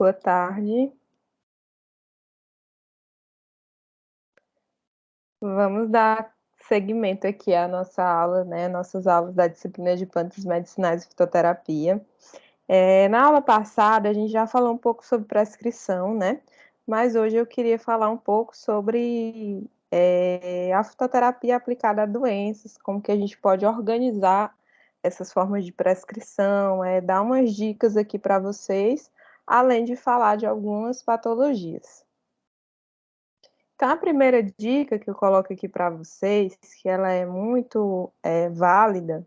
Boa tarde. Vamos dar seguimento aqui à nossa aula, né? Nossas aulas da disciplina de plantas medicinais e fitoterapia. Na aula passada, a gente já falou um pouco sobre prescrição, né? Mas hoje eu queria falar um pouco sobre a fitoterapia aplicada a doenças, como que a gente pode organizar essas formas de prescrição, dar umas dicas aqui para vocês, além de falar de algumas patologias. Então, a primeira dica que eu coloco aqui para vocês, que ela é muito válida,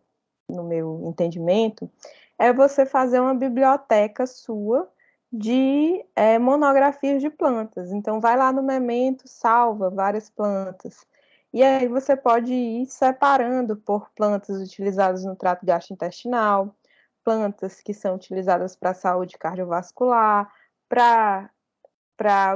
no meu entendimento, é você fazer uma biblioteca sua de monografias de plantas. Então, vai lá no Memento, salva várias plantas. E aí você pode ir separando por plantas utilizadas no trato gastrointestinal, plantas que são utilizadas para a saúde cardiovascular, para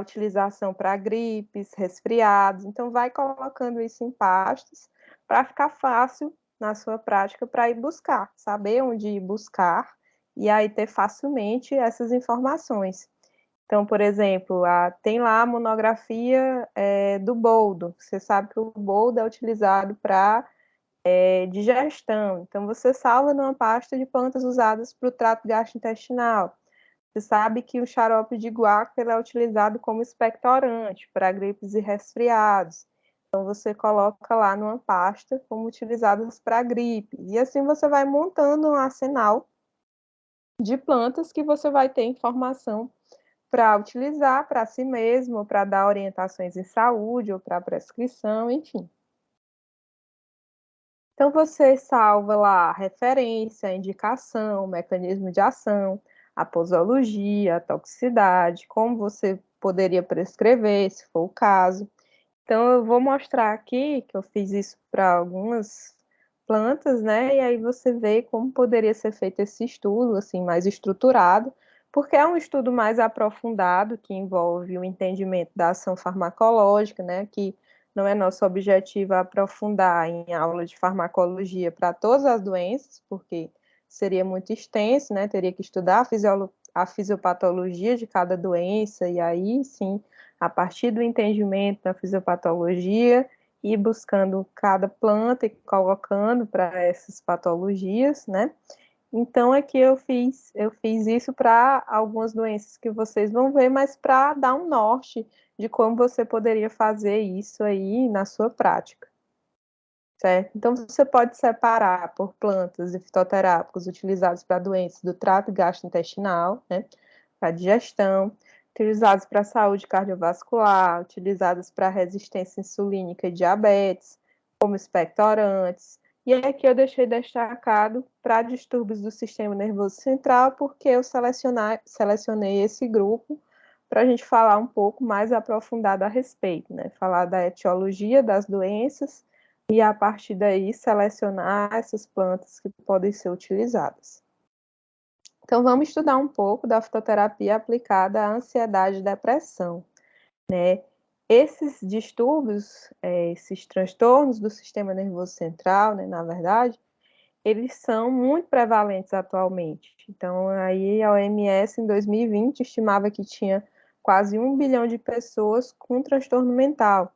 utilização para gripes, resfriados. Então, vai colocando isso em pastas para ficar fácil na sua prática para ir buscar, saber onde ir buscar e aí ter facilmente essas informações. Então, por exemplo, tem lá a monografia do boldo. Você sabe que o boldo é utilizado para digestão. Então, você salva numa pasta de plantas usadas para o trato gastrointestinal. Você sabe que o xarope de guaco ele é utilizado como expectorante para gripes e resfriados. Então, você coloca lá numa pasta como utilizadas para gripe. E assim você vai montando um arsenal de plantas que você vai ter informação para utilizar para si mesmo, para dar orientações em saúde ou para prescrição, enfim. Então, você salva lá a referência, a indicação, o mecanismo de ação, a posologia, a toxicidade, como você poderia prescrever, se for o caso. Então, eu vou mostrar aqui que eu fiz isso para algumas plantas, né? E aí você vê como poderia ser feito esse estudo, assim, mais estruturado, porque é um estudo mais aprofundado, que envolve o entendimento da ação farmacológica, né? Que não é nosso objetivo aprofundar em aula de farmacologia para todas as doenças, porque seria muito extenso, né? Teria que estudar a fisiopatologia de cada doença, e aí sim, a partir do entendimento da fisiopatologia, ir buscando cada planta e colocando para essas patologias, né? Então, aqui eu fiz isso para algumas doenças que vocês vão ver, mas para dar um norte de como você poderia fazer isso aí na sua prática, certo? Então, você pode separar por plantas e fitoterápicos utilizados para doenças do trato gastrointestinal, né? Para digestão, utilizados para saúde cardiovascular, utilizados para resistência insulínica e diabetes, como expectorantes. E aqui eu deixei destacado para distúrbios do sistema nervoso central, porque eu selecionei esse grupo para a gente falar um pouco mais aprofundado a respeito, né? Falar da etiologia das doenças e, a partir daí, selecionar essas plantas que podem ser utilizadas. Então, vamos estudar um pouco da fitoterapia aplicada à ansiedade e depressão, né? Esses distúrbios, esses transtornos do sistema nervoso central, né, na verdade, eles são muito prevalentes atualmente. Então, aí a OMS, em 2020, estimava que tinha quase 1 bilhão de pessoas com transtorno mental.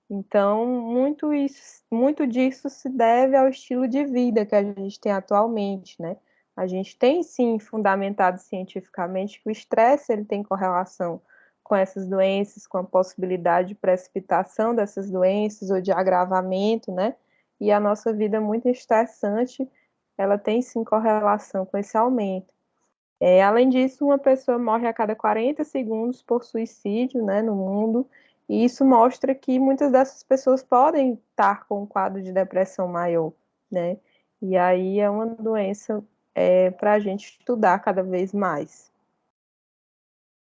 Então, muito disso se deve ao estilo de vida que a gente tem atualmente, né? A gente tem, sim, fundamentado cientificamente que o estresse ele tem correlação com essas doenças, com a possibilidade de precipitação dessas doenças ou de agravamento, né? E a nossa vida é muito estressante, ela tem, sim, correlação com esse aumento. Além disso, uma pessoa morre a cada 40 segundos por suicídio, né, no mundo, e isso mostra que muitas dessas pessoas podem estar com um quadro de depressão maior, né, e aí é uma doença para a gente estudar cada vez mais.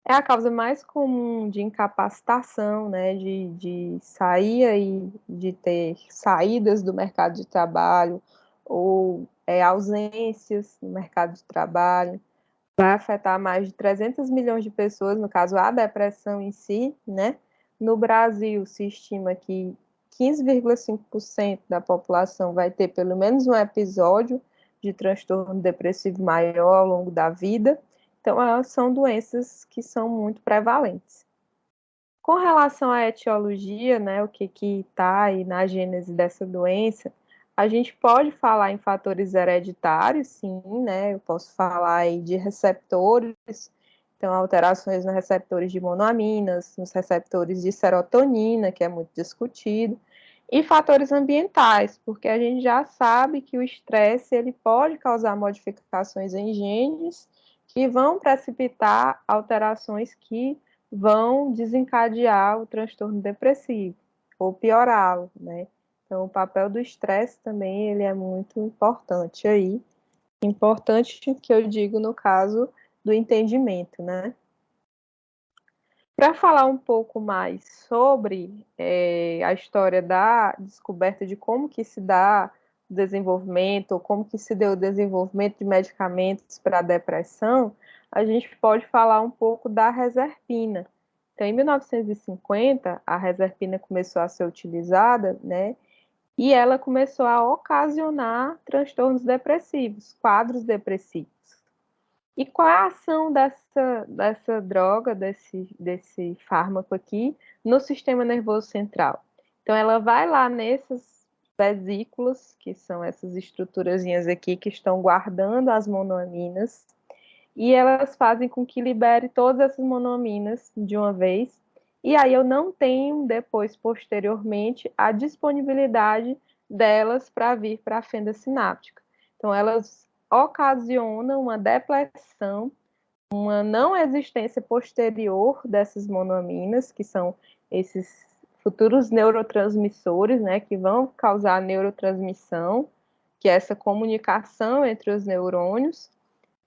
É a causa mais comum de incapacitação, né, de sair aí, de ter saídas do mercado de trabalho, ou ausências no mercado de trabalho. Vai afetar mais de 300 milhões de pessoas, no caso, a depressão em si, né? No Brasil, se estima que 15,5% da população vai ter pelo menos um episódio de transtorno depressivo maior ao longo da vida, Então, são doenças que são muito prevalentes. Com relação à etiologia, né, o que está aí na gênese dessa doença, a gente pode falar em fatores hereditários, sim, né, eu posso falar aí de receptores, então alterações nos receptores de monoaminas, nos receptores de serotonina, que é muito discutido, e fatores ambientais, porque a gente já sabe que o estresse ele pode causar modificações em genes que vão precipitar alterações que vão desencadear o transtorno depressivo ou piorá-lo, né? Então, o papel do estresse também ele é muito importante aí. Importante que eu digo no caso do entendimento, né? Para falar um pouco mais sobre a história da descoberta de como que se dá o desenvolvimento, ou como que se deu o desenvolvimento de medicamentos para a depressão, a gente pode falar um pouco da reserpina. Então, em 1950, a reserpina começou a ser utilizada, né? E ela começou a ocasionar transtornos depressivos, quadros depressivos. E qual é a ação dessa droga, desse fármaco aqui, no sistema nervoso central? Então, ela vai lá nessas vesículas, que são essas estruturazinhas aqui, que estão guardando as monoaminas, e elas fazem com que libere todas essas monoaminas de uma vez, e aí eu não tenho depois, posteriormente, a disponibilidade delas para vir para a fenda sináptica. Então, elas ocasionam uma depressão, uma não existência posterior dessas monoaminas, que são esses futuros neurotransmissores, né, que vão causar neurotransmissão, que é essa comunicação entre os neurônios,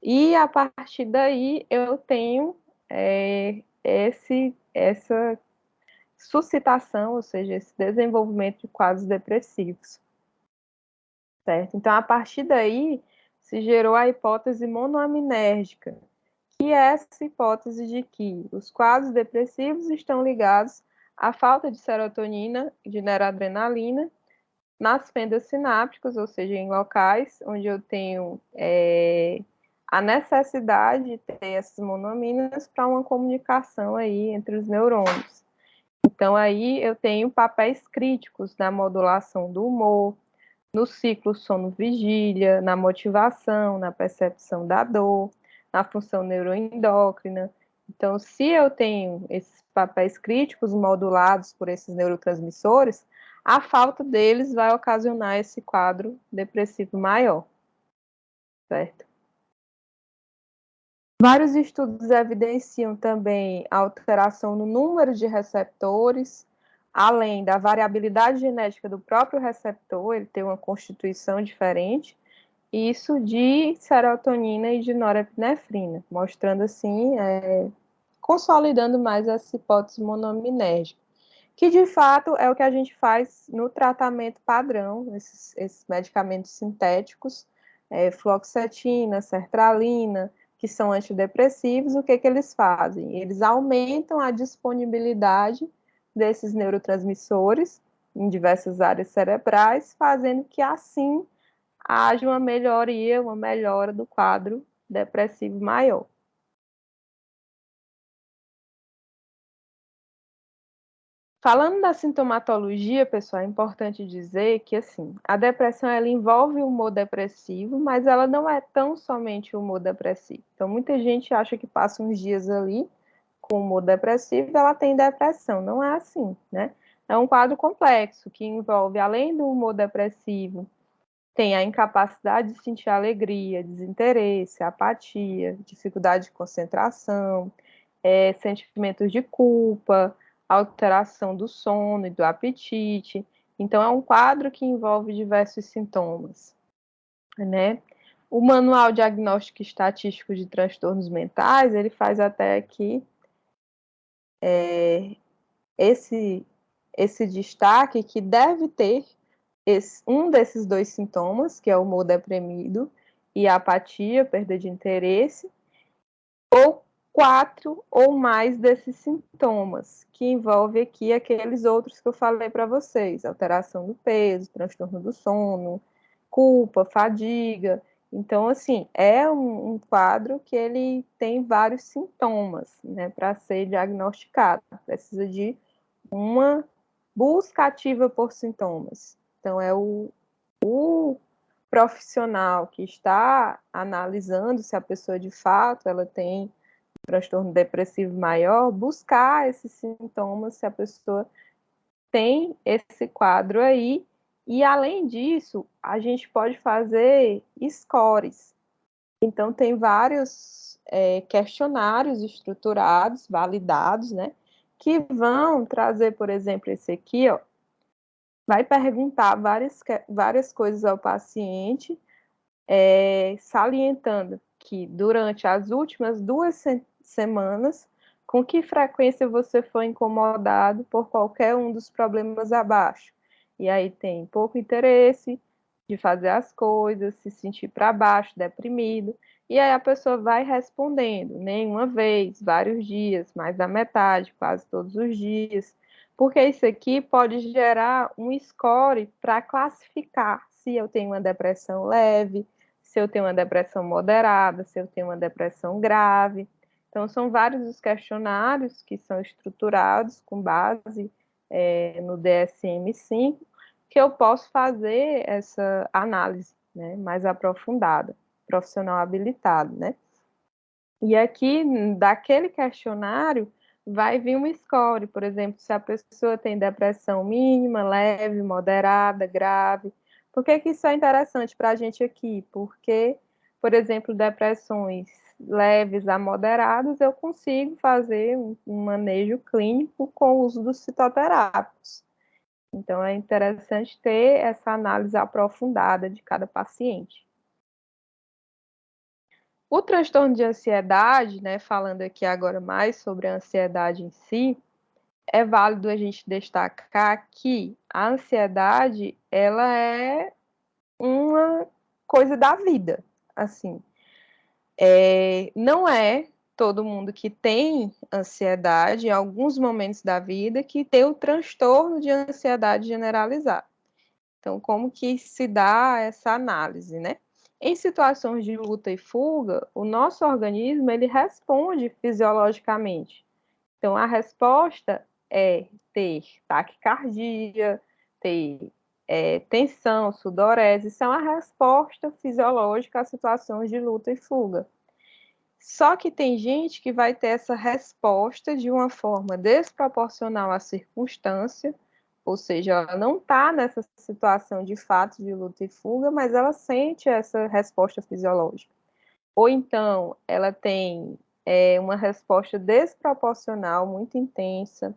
e a partir daí eu tenho essa suscitação, ou seja, esse desenvolvimento de quadros depressivos, certo? Então, a partir daí se gerou a hipótese monoaminérgica, que é essa hipótese de que os quadros depressivos estão ligados à falta de serotonina e de noradrenalina nas fendas sinápticas, ou seja, em locais onde eu tenho a necessidade de ter essas monoaminas para uma comunicação aí entre os neurônios. Então, aí eu tenho papéis críticos na modulação do humor, no ciclo sono-vigília, na motivação, na percepção da dor, na função neuroendócrina. Então, se eu tenho esses papéis críticos modulados por esses neurotransmissores, a falta deles vai ocasionar esse quadro depressivo maior, certo? Vários estudos evidenciam também a alteração no número de receptores, além da variabilidade genética do próprio receptor, ele tem uma constituição diferente, isso de serotonina e de norepinefrina, mostrando assim, consolidando mais essa hipótese monoaminérgica, que de fato é o que a gente faz no tratamento padrão, esses medicamentos sintéticos, fluoxetina, sertralina, que são antidepressivos, o que eles fazem? Eles aumentam a disponibilidade desses neurotransmissores em diversas áreas cerebrais, fazendo que assim haja uma melhoria, uma melhora do quadro depressivo maior. Falando da sintomatologia, pessoal, é importante dizer que, assim, a depressão, ela envolve o humor depressivo, mas ela não é tão somente o humor depressivo. Então, muita gente acha que passa uns dias ali com humor depressivo e ela tem depressão. Não é assim, né? É um quadro complexo que envolve, além do humor depressivo, tem a incapacidade de sentir alegria, desinteresse, apatia, dificuldade de concentração, sentimentos de culpa, alteração do sono e do apetite. Então, é um quadro que envolve diversos sintomas, né? O Manual Diagnóstico e Estatístico de Transtornos Mentais, ele faz até aqui esse destaque que deve ter um desses dois sintomas, que é o humor deprimido e a apatia, perda de interesse, ou 4 ou mais desses sintomas, que envolve aqui aqueles outros que eu falei para vocês, alteração do peso, transtorno do sono, culpa, fadiga. Então, assim, é um quadro que ele tem vários sintomas, né, para ser diagnosticado. Precisa de uma busca ativa por sintomas. Então, é o profissional que está analisando se a pessoa, de fato, ela tem um transtorno depressivo maior, buscar esses sintomas, se a pessoa tem esse quadro aí. E, além disso, a gente pode fazer scores. Então, tem vários questionários estruturados, validados, né? Que vão trazer, por exemplo, esse aqui, ó, vai perguntar várias coisas ao paciente, salientando que durante as últimas 2 semanas, com que frequência você foi incomodado por qualquer um dos problemas abaixo. E aí tem pouco interesse de fazer as coisas, se sentir para baixo, deprimido. E aí a pessoa vai respondendo, nenhuma vez, vários dias, mais da metade, quase todos os dias. Porque isso aqui pode gerar um score para classificar se eu tenho uma depressão leve, se eu tenho uma depressão moderada, se eu tenho uma depressão grave. Então, são vários os questionários que são estruturados com base no DSM-5, que eu posso fazer essa análise, né, mais aprofundada, profissional habilitado, né? E aqui, daquele questionário, vai vir um score, por exemplo, se a pessoa tem depressão mínima, leve, moderada, grave. Por que que isso é interessante para a gente aqui? Porque, por exemplo, depressões leves a moderadas, eu consigo fazer um manejo clínico com o uso dos fitoterápicos. Então, é interessante ter essa análise aprofundada de cada paciente. O transtorno de ansiedade, né, falando aqui agora mais sobre a ansiedade em si, é válido a gente destacar que a ansiedade, ela é uma coisa da vida, assim. Não é todo mundo que tem ansiedade, em alguns momentos da vida, que tem o transtorno de ansiedade generalizada. Então, como que se dá essa análise, né? Em situações de luta e fuga, o nosso organismo, ele responde fisiologicamente. Então, a resposta é ter taquicardia, ter tensão, sudorese, são a resposta fisiológica a situações de luta e fuga. Só que tem gente que vai ter essa resposta de uma forma desproporcional à circunstância, ou seja, ela não está nessa situação de fato de luta e fuga, mas ela sente essa resposta fisiológica. Ou então, ela tem uma resposta desproporcional, muito intensa,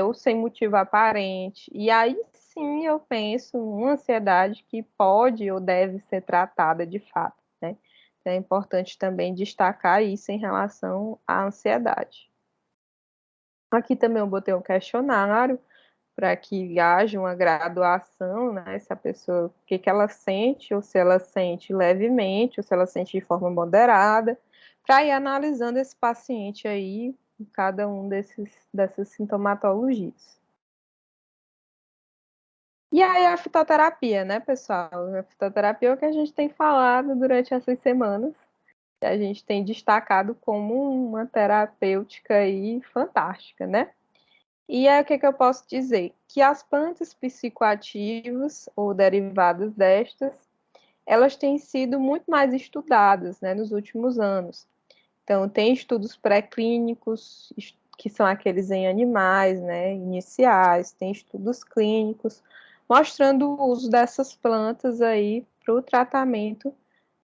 ou sem motivo aparente, e aí sim eu penso numa ansiedade que pode ou deve ser tratada de fato, né? É importante também destacar isso em relação à ansiedade. Aqui também eu botei um questionário para que haja uma graduação, né? Se a pessoa, o que ela sente, ou se ela sente levemente, ou se ela sente de forma moderada, para ir analisando esse paciente aí, cada um dessas sintomatologias. E aí a fitoterapia, né, pessoal? A fitoterapia é o que a gente tem falado durante essas semanas. A gente tem destacado como uma terapêutica aí fantástica, né? E aí o que eu posso dizer? Que as plantas psicoativas ou derivadas destas, elas têm sido muito mais estudadas, né, nos últimos anos. Então, tem estudos pré-clínicos, que são aqueles em animais, né, iniciais, tem estudos clínicos, mostrando o uso dessas plantas aí para o tratamento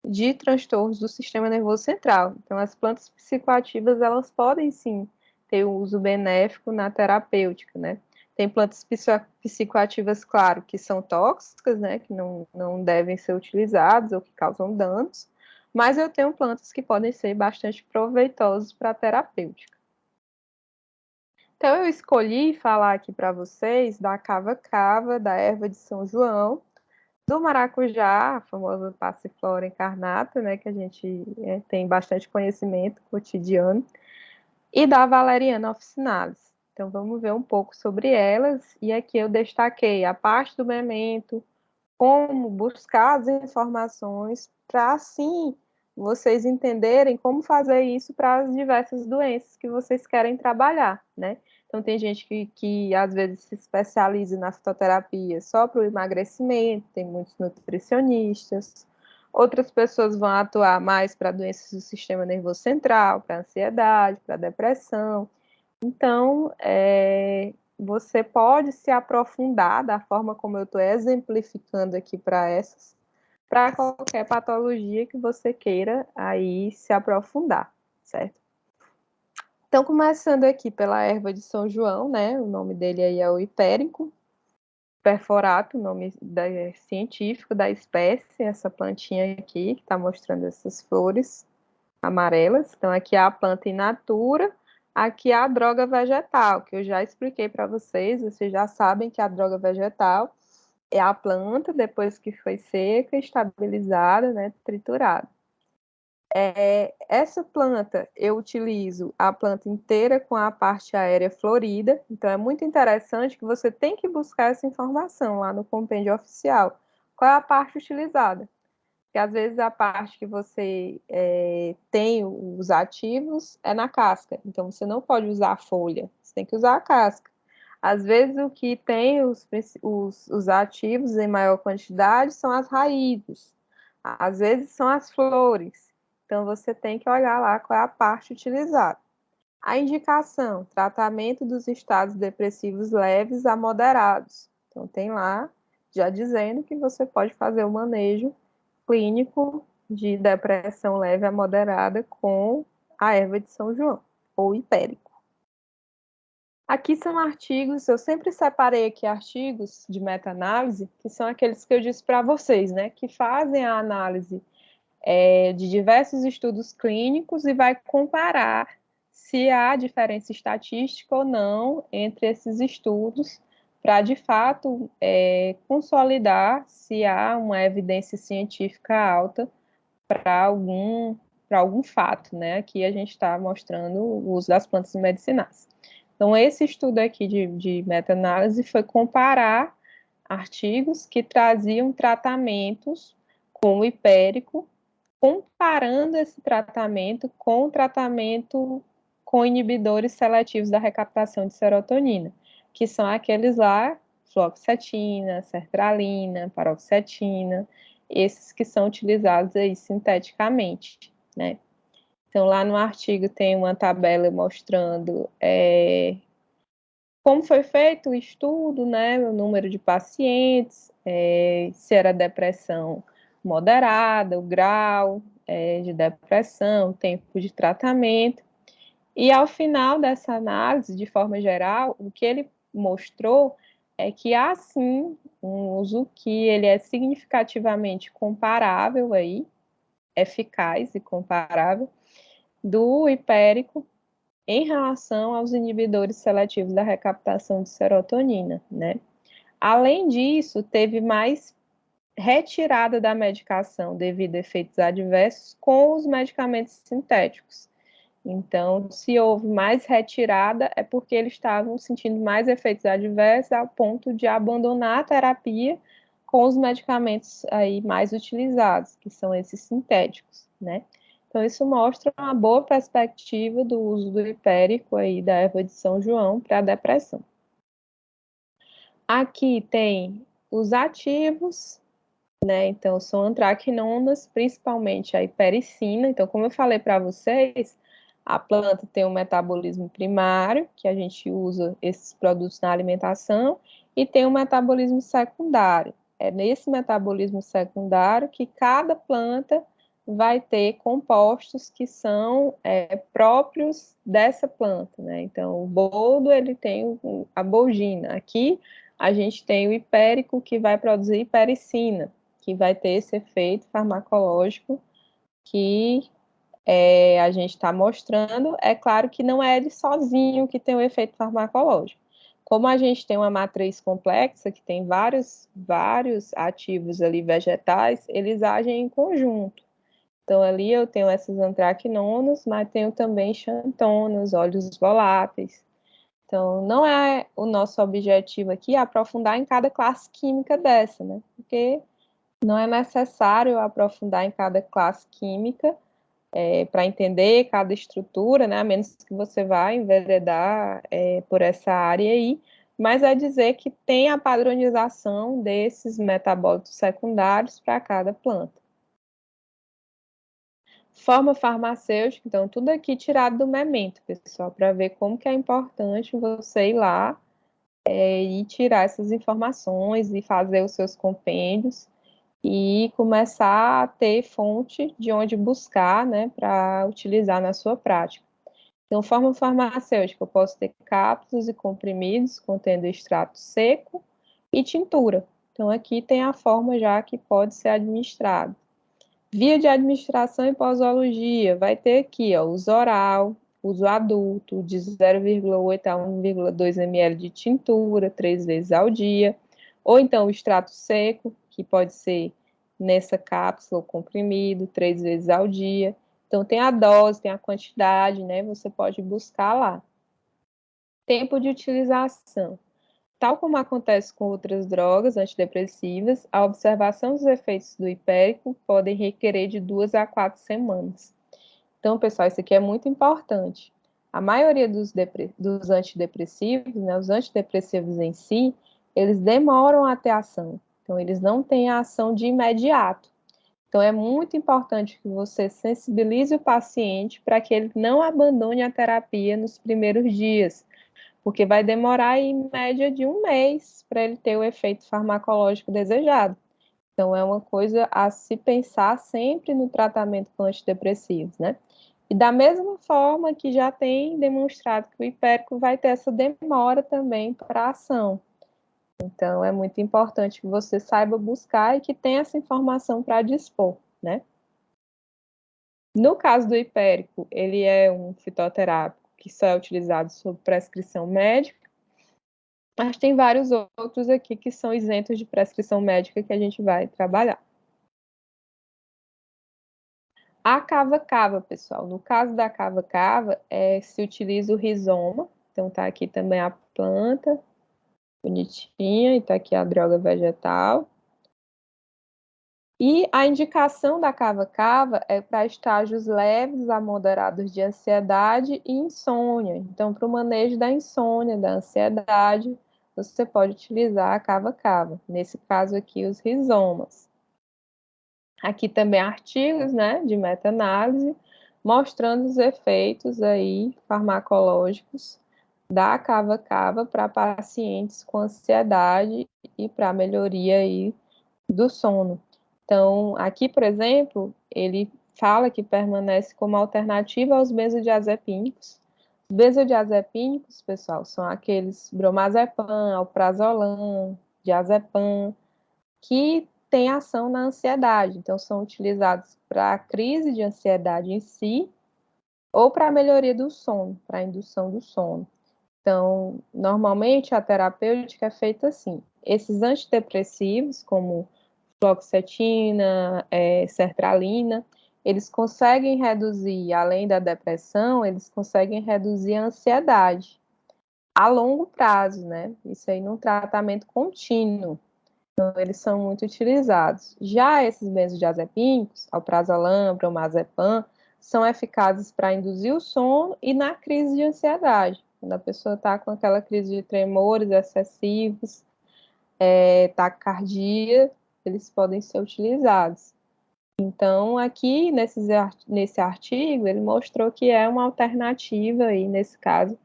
de transtornos do sistema nervoso central. Então, as plantas psicoativas, elas podem sim ter um uso benéfico na terapêutica, né? Tem plantas psicoativas, claro, que são tóxicas, né? Que não devem ser utilizadas ou que causam danos, mas eu tenho plantas que podem ser bastante proveitosas para a terapêutica. Então, eu escolhi falar aqui para vocês da cava-cava, da erva de São João, do maracujá, a famosa passiflora incarnata, né, que a gente tem bastante conhecimento cotidiano, e da valeriana officinalis. Então, vamos ver um pouco sobre elas, e aqui eu destaquei a parte do memento, como buscar as informações para, assim, vocês entenderem como fazer isso para as diversas doenças que vocês querem trabalhar, né? Então, tem gente que às vezes se especializa na fitoterapia só para o emagrecimento, tem muitos nutricionistas. Outras pessoas vão atuar mais para doenças do sistema nervoso central, para ansiedade, para depressão. Então, você pode se aprofundar da forma como eu estou exemplificando aqui para qualquer patologia que você queira aí se aprofundar, certo? Então, começando aqui pela erva de São João, né? O nome dele aí é o hipérico perforato, o nome científico da espécie, essa plantinha aqui, que está mostrando essas flores amarelas. Então, aqui é a planta in natura, aqui é a droga vegetal, que eu já expliquei para vocês já sabem que a droga vegetal é a planta, depois que foi seca, estabilizada, né, triturada. Essa planta, eu utilizo a planta inteira com a parte aérea florida, então é muito interessante que você tem que buscar essa informação lá no compêndio oficial. Qual é a parte utilizada? Porque às vezes a parte que você tem os ativos é na casca, então você não pode usar a folha, você tem que usar a casca. Às vezes o que tem os ativos em maior quantidade são as raízes, às vezes são as flores, então você tem que olhar lá qual é a parte utilizada. A indicação, tratamento dos estados depressivos leves a moderados. Então tem lá já dizendo que você pode fazer o manejo clínico de depressão leve a moderada com a erva de São João, ou hipérico. Aqui são artigos, eu sempre separei aqui artigos de meta-análise, que são aqueles que eu disse para vocês, né, que fazem a análise de diversos estudos clínicos e vai comparar se há diferença estatística ou não entre esses estudos, para de fato consolidar se há uma evidência científica alta para algum fato, né? Aqui a gente está mostrando o uso das plantas medicinais. Então, esse estudo aqui de meta-análise foi comparar artigos que traziam tratamentos com o hipérico, comparando esse tratamento com o tratamento com inibidores seletivos da recaptação de serotonina, que são aqueles lá, fluoxetina, sertralina, paroxetina, esses que são utilizados aí sinteticamente, né? Então, lá no artigo tem uma tabela mostrando como foi feito o estudo, né, o número de pacientes, se era depressão moderada, o grau de depressão, tempo de tratamento. E ao final dessa análise, de forma geral, o que ele mostrou é que há sim um uso que ele é significativamente comparável aí, eficaz e comparável, do hipérico em relação aos inibidores seletivos da recaptação de serotonina, né? Além disso, teve mais retirada da medicação devido a efeitos adversos com os medicamentos sintéticos. Então, se houve mais retirada, é porque eles estavam sentindo mais efeitos adversos ao ponto de abandonar a terapia com os medicamentos aí mais utilizados, que são esses sintéticos, né? Então, isso mostra uma boa perspectiva do uso do hipérico aí da erva de São João para a depressão. Aqui tem os ativos, né? Então, são antraquinonas, principalmente a hipericina. Então, como eu falei para vocês, a planta tem um metabolismo primário, que a gente usa esses produtos na alimentação, e tem um metabolismo secundário. É nesse metabolismo secundário que cada planta vai ter compostos que são próprios dessa planta, né? Então, o boldo, ele tem a bolgina. Aqui, a gente tem o hipérico, que vai produzir hipericina, que vai ter esse efeito farmacológico que a gente está mostrando. É claro que não é ele sozinho que tem o efeito farmacológico. Como a gente tem uma matriz complexa, que tem vários ativos ali vegetais, eles agem em conjunto. Então, ali eu tenho essas antraquinonas, mas tenho também xantonas, óleos voláteis. Então, não é o nosso objetivo aqui aprofundar em cada classe química dessa, né? porque não é necessário aprofundar em cada classe química para entender cada estrutura, né, a menos que você vá enveredar por essa área aí, mas é dizer que tem a padronização desses metabólitos secundários para cada planta. Forma farmacêutica, então, tudo aqui tirado do memento, pessoal, para ver como que é importante você ir lá e tirar essas informações e fazer os seus compêndios e começar a ter fonte de onde buscar, né, para utilizar na sua prática. Então, forma farmacêutica, eu posso ter cápsulas e comprimidos contendo extrato seco e tintura. Então, aqui tem a forma já que pode ser administrado. Via de administração e posologia, vai ter aqui, ó, uso oral, uso adulto, de 0,8 a 1,2 ml de tintura, 3 vezes ao dia, ou então o extrato seco, que pode ser nessa cápsula ou comprimido, 3 vezes ao dia. Então, tem a dose, tem a quantidade, né? Você pode buscar lá. Tempo de utilização. Tal como acontece com outras drogas antidepressivas, a observação dos efeitos do hipérico podem requerer de 2 a 4 semanas. Então, pessoal, isso aqui é muito importante. A maioria dos antidepressivos, né, os antidepressivos em si, eles demoram a ter ação. Então, eles não têm a ação de imediato. Então, é muito importante que você sensibilize o paciente para que ele não abandone a terapia nos primeiros dias, porque vai demorar em média de 1 mês para ele ter o efeito farmacológico desejado. Então, é uma coisa a se pensar sempre no tratamento com antidepressivos, né? E da mesma forma que já tem demonstrado que o hipérico vai ter essa demora também para a ação. Então, é muito importante que você saiba buscar e que tenha essa informação para dispor, né? No caso do hipérico, ele é um fitoterápico que só é utilizado sob prescrição médica, mas tem vários outros aqui que são isentos de prescrição médica que a gente vai trabalhar. A cava-cava, pessoal. No caso da cava-cava, se utiliza o rizoma. Então, tá aqui também a planta, bonitinha, e tá aqui a droga vegetal. E a indicação da cava-cava é para estágios leves a moderados de ansiedade e insônia. Então, para o manejo da insônia, da ansiedade, você pode utilizar a cava-cava. Nesse caso aqui, os rizomas. Aqui também artigos, né, de meta-análise, mostrando os efeitos aí farmacológicos da cava-cava para pacientes com ansiedade e para melhoria aí do sono. Então, aqui, por exemplo, ele fala que permanece como alternativa aos benzodiazepínicos. Os benzodiazepínicos, pessoal, são aqueles bromazepam, alprazolam, diazepam, que têm ação na ansiedade. Então, são utilizados para a crise de ansiedade em si ou para a melhoria do sono, para a indução do sono. Então, normalmente a terapêutica é feita assim. Esses antidepressivos, como fluoxetina, sertralina, eles conseguem reduzir, além da depressão, eles conseguem reduzir a ansiedade a longo prazo, né? Isso aí num tratamento contínuo. Então, eles são muito utilizados. Já esses benzodiazepínicos, alprazolam, bromazepam, são eficazes para induzir o sono e na crise de ansiedade. Quando a pessoa está com aquela crise de tremores excessivos, taquicardia, eles podem ser utilizados. Então, aqui nesse artigo, ele mostrou que é uma alternativa, aí, nesse caso,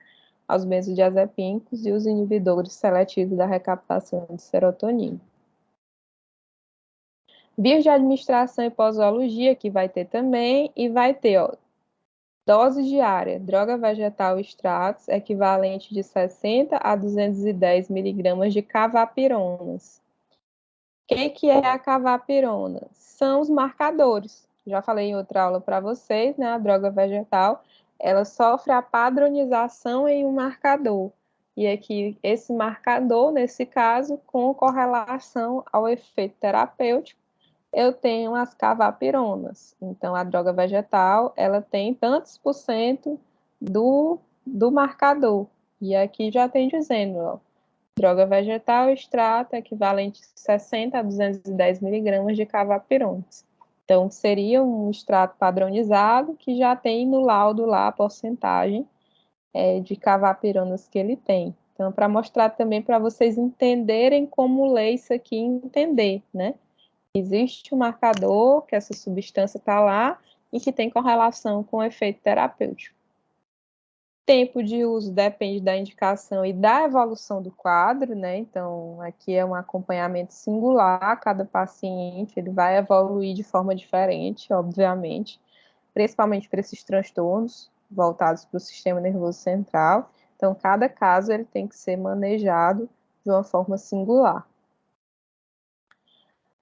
aos benzodiazepínicos e os inibidores seletivos da recaptação de serotonina. Vias de administração e posologia, que vai ter também, e vai ter, ó, dose diária, droga vegetal extratos, equivalente de 60 a 210 miligramas de cavapironas. O que é a cavapirona? São os marcadores. Já falei em outra aula para vocês, né? A droga vegetal, ela sofre a padronização em um marcador. E aqui, esse marcador, nesse caso, com correlação ao efeito terapêutico, eu tenho as cavapironas. Então, a droga vegetal, ela tem tantos por cento do marcador. E aqui já tem dizendo, ó, Droga vegetal, extrato equivalente a 60 a 210 miligramas de cavapironas. Então, seria um extrato padronizado que já tem no laudo lá a porcentagem de cavapironas que ele tem. Então, para mostrar também para vocês entenderem como ler isso aqui e entender, né? Existe um marcador que essa substância está lá e que tem correlação com o efeito terapêutico. Tempo de uso depende da indicação e da evolução do quadro, né? Então, aqui é um acompanhamento singular, cada paciente ele vai evoluir de forma diferente, obviamente, principalmente para esses transtornos voltados para o sistema nervoso central. Então, cada caso ele tem que ser manejado de uma forma singular.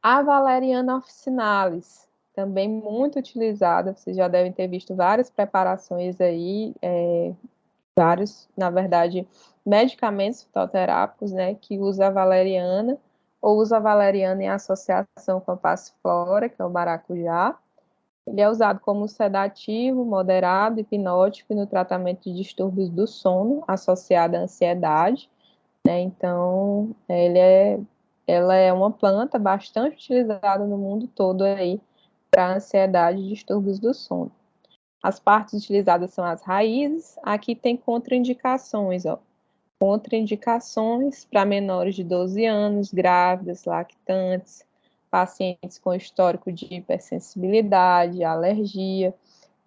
A valeriana officinalis, também muito utilizada, vocês já devem ter visto várias preparações aí, vários, na verdade, medicamentos fitoterápicos, né, que usa a valeriana, ou usa a valeriana em associação com a passiflora, que é o maracujá. Ele é usado como sedativo, moderado, hipnótico e no tratamento de distúrbios do sono associado à ansiedade, né, então ela é uma planta bastante utilizada no mundo todo aí para ansiedade e distúrbios do sono. As partes utilizadas são as raízes. Aqui tem contraindicações, ó. Contraindicações para menores de 12 anos, grávidas, lactantes, pacientes com histórico de hipersensibilidade, alergia.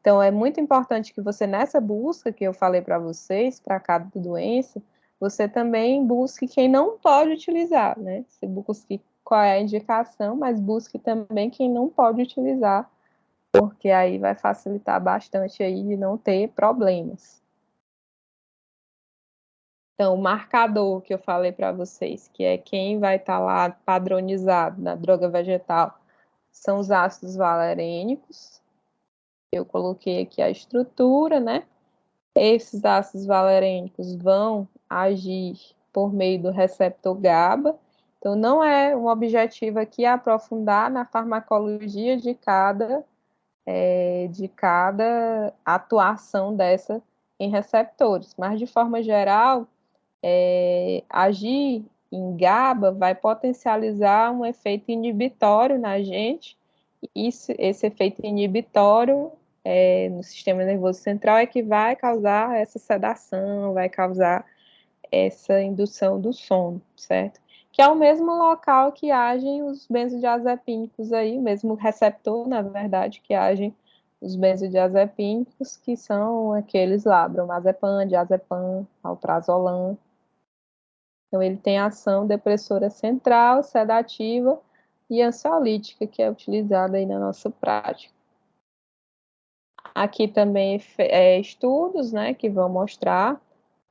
Então, é muito importante que você, nessa busca que eu falei para vocês, para cada doença, você também busque quem não pode utilizar, né? Você busque qual é a indicação, mas busque também quem não pode utilizar, porque aí vai facilitar bastante aí de não ter problemas. Então, o marcador que eu falei para vocês, que é quem vai estar lá padronizado na droga vegetal, são os ácidos valerênicos. Eu coloquei aqui a estrutura, né? Esses ácidos valerênicos vão agir por meio do receptor GABA. Então, não é um objetivo aqui aprofundar na farmacologia de cada atuação dessa em receptores, mas de forma geral, agir em GABA vai potencializar um efeito inibitório na gente, e esse efeito inibitório no sistema nervoso central é que vai causar essa sedação, vai causar essa indução do sono, certo? Que é o mesmo local que agem os benzodiazepínicos aí, o mesmo receptor, na verdade, que agem os benzodiazepínicos, que são aqueles lá, bromazepam, diazepam, alprazolam. Então, ele tem ação depressora central, sedativa e ansiolítica, que é utilizada aí na nossa prática. Aqui também estudos, né, que vão mostrar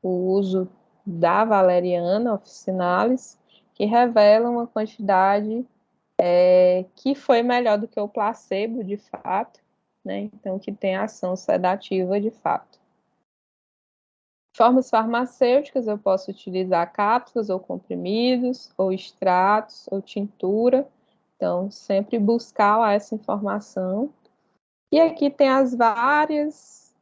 o uso da valeriana officinalis, que revela uma quantidade que foi melhor do que o placebo, de fato, né, então que tem ação sedativa de fato. Formas farmacêuticas, eu posso utilizar cápsulas ou comprimidos, ou extratos, ou tintura. Então, sempre buscar lá essa informação. E aqui tem as várias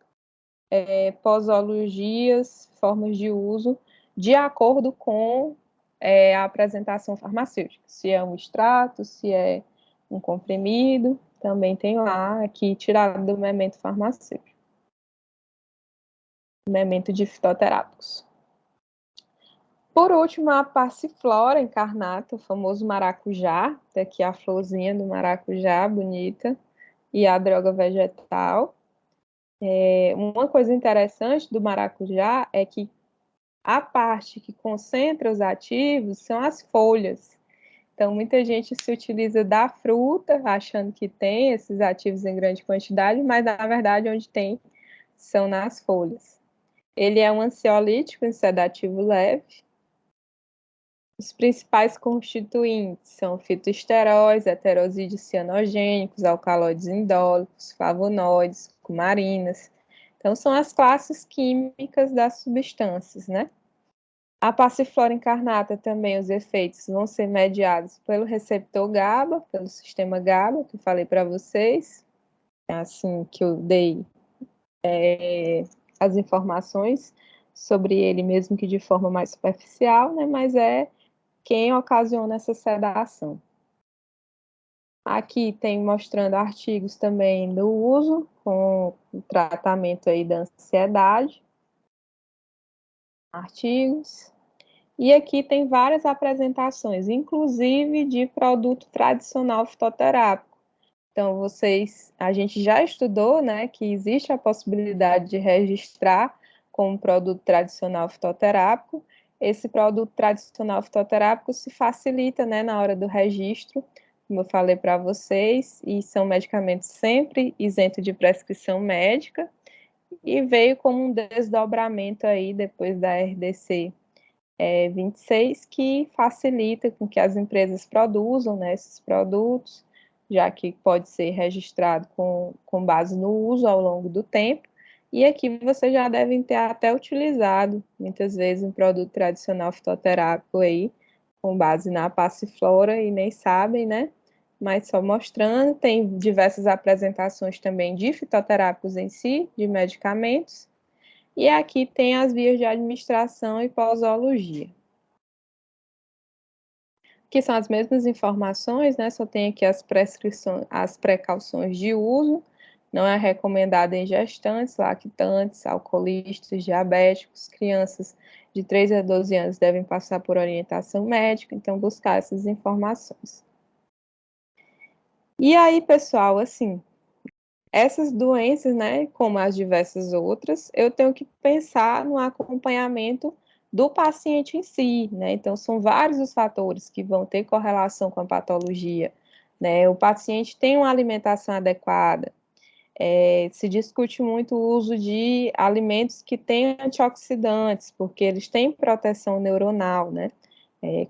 posologias, formas de uso, de acordo com a apresentação farmacêutica. Se é um extrato, se é um comprimido, também tem lá, aqui, tirado do memento farmacêutico. Memento de fitoterápicos. Por último, a passiflora incarnata, o famoso maracujá, daqui a florzinha do maracujá, bonita, e a droga vegetal. Uma coisa interessante do maracujá é que a parte que concentra os ativos são as folhas. Então, muita gente se utiliza da fruta, achando que tem esses ativos em grande quantidade, mas, na verdade, onde tem são nas folhas. Ele é um ansiolítico, um sedativo leve. Os principais constituintes são fitoesteróis, heterosídeos cianogênicos, alcaloides indólicos, flavonoides, cumarinas. Então, são as classes químicas das substâncias, né? A passiflora incarnata também, os efeitos vão ser mediados pelo receptor GABA, pelo sistema GABA, que eu falei para vocês, assim que eu dei as informações sobre ele, mesmo que de forma mais superficial, né, mas é quem ocasiona essa sedação. Aqui tem mostrando artigos também do uso com o tratamento aí da ansiedade, artigos. E aqui tem várias apresentações, inclusive de produto tradicional fitoterápico. Então, a gente já estudou, né, que existe a possibilidade de registrar como produto tradicional fitoterápico. Esse produto tradicional fitoterápico se facilita, né, na hora do registro, como eu falei para vocês, e são medicamentos sempre isentos de prescrição médica, e veio como um desdobramento aí depois da RDC 26, que facilita com que as empresas produzam, né, esses produtos, já que pode ser registrado com base no uso ao longo do tempo. E aqui vocês já devem ter até utilizado, muitas vezes, um produto tradicional fitoterápico aí, com base na passiflora, e nem sabem, né? Mas só mostrando, tem diversas apresentações também de fitoterápicos em si, de medicamentos, e aqui tem as vias de administração e posologia, que são as mesmas informações, né? Só tem aqui as prescrições, as precauções de uso. Não é recomendado em gestantes, lactantes, alcoolistas, diabéticos, crianças de 3 a 12 anos devem passar por orientação médica, então buscar essas informações. E aí, pessoal, assim, essas doenças, né, como as diversas outras, eu tenho que pensar no acompanhamento do paciente em si, né? Então, são vários os fatores que vão ter correlação com a patologia, né? O paciente tem uma alimentação adequada, se discute muito o uso de alimentos que têm antioxidantes, porque eles têm proteção neuronal, né?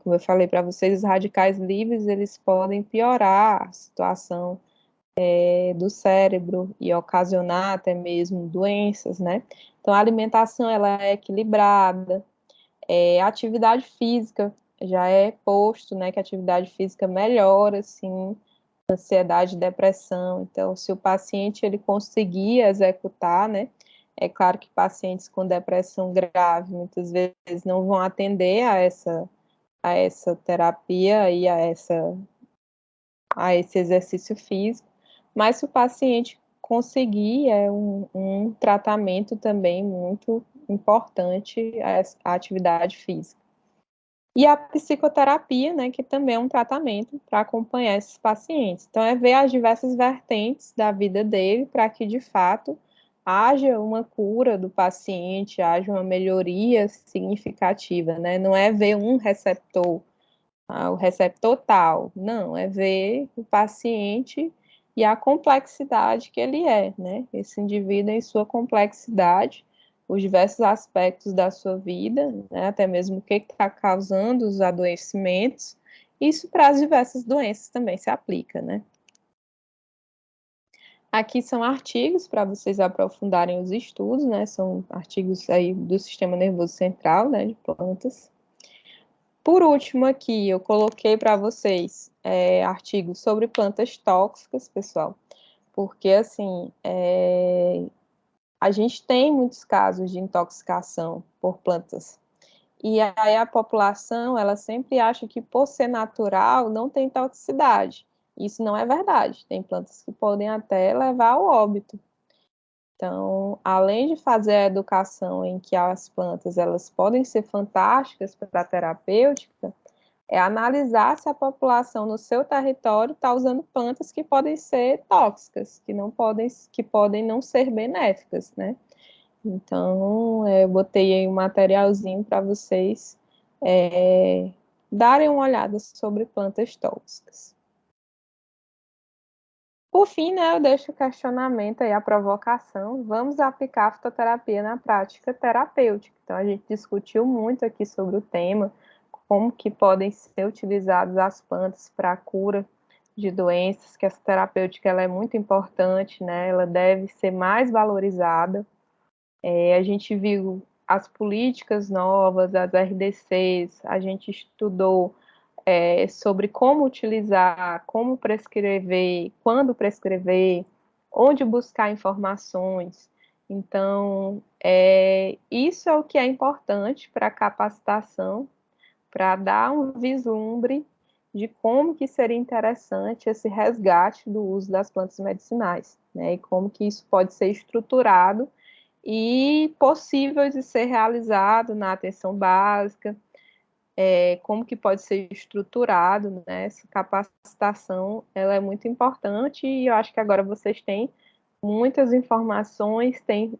Como eu falei para vocês, os radicais livres, eles podem piorar a situação do cérebro e ocasionar até mesmo doenças, né? Então, a alimentação, ela é equilibrada, a atividade física, já é posto, né, que a atividade física melhora, sim, ansiedade e depressão. Então, se o paciente, ele conseguir executar, né, é claro que pacientes com depressão grave, muitas vezes, não vão atender a essa terapia e a esse exercício físico, mas se o paciente conseguir, é um tratamento também muito importante a atividade física. E a psicoterapia, né, que também é um tratamento para acompanhar esses pacientes. Então, é ver as diversas vertentes da vida dele para que, de fato, haja uma cura do paciente, haja uma melhoria significativa, né? Não é ver um receptor, o receptor tal. Não, é ver o paciente e a complexidade que ele é, né? Esse indivíduo em sua complexidade, os diversos aspectos da sua vida, né? Até mesmo o que está causando os adoecimentos. Isso para as diversas doenças também se aplica, né? Aqui são artigos para vocês aprofundarem os estudos, né? São artigos aí do sistema nervoso central, né? De plantas. Por último, aqui eu coloquei para vocês artigos sobre plantas tóxicas, pessoal, porque assim a gente tem muitos casos de intoxicação por plantas. E aí a população, ela sempre acha que por ser natural não tem toxicidade. Isso não é verdade. Tem plantas que podem até levar ao óbito. Então, além de fazer a educação em que as plantas elas podem ser fantásticas para a terapêutica, é analisar se a população no seu território está usando plantas que podem ser tóxicas, que podem não ser benéficas, né? Então, eu botei aí um materialzinho para vocês darem uma olhada sobre plantas tóxicas. Por fim, né, eu deixo o questionamento aí, a provocação. Vamos aplicar a fitoterapia na prática terapêutica. Então, a gente discutiu muito aqui sobre o tema, como que podem ser utilizadas as plantas para a cura de doenças, que essa terapêutica ela é muito importante, né? Ela deve ser mais valorizada. A gente viu as políticas novas, as RDCs, a gente estudou sobre como utilizar, como prescrever, quando prescrever, onde buscar informações. Então, isso é o que é importante para a capacitação, para dar um vislumbre de como que seria interessante esse resgate do uso das plantas medicinais, né? E como que isso pode ser estruturado e possível de ser realizado na atenção básica, como que pode ser estruturado, né? Essa capacitação, ela é muito importante e eu acho que agora vocês têm muitas informações, tem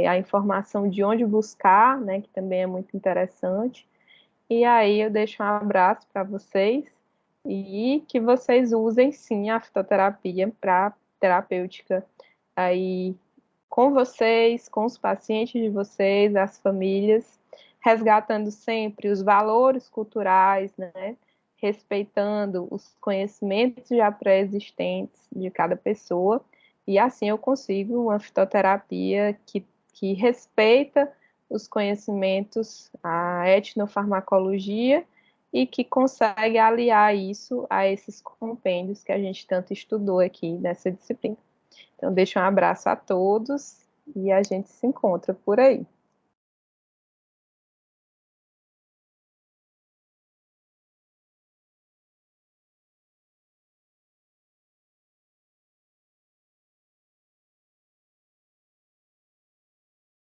a informação de onde buscar, né? Que também é muito interessante. E aí eu deixo um abraço para vocês e que vocês usem sim a fitoterapia para terapêutica aí com vocês, com os pacientes de vocês, as famílias, resgatando sempre os valores culturais, né? Respeitando os conhecimentos já pré-existentes de cada pessoa, e assim eu consigo uma fitoterapia que respeita os conhecimentos, a etnofarmacologia, e que consegue aliar isso a esses compêndios que a gente tanto estudou aqui nessa disciplina. Então, deixo um abraço a todos e a gente se encontra por aí.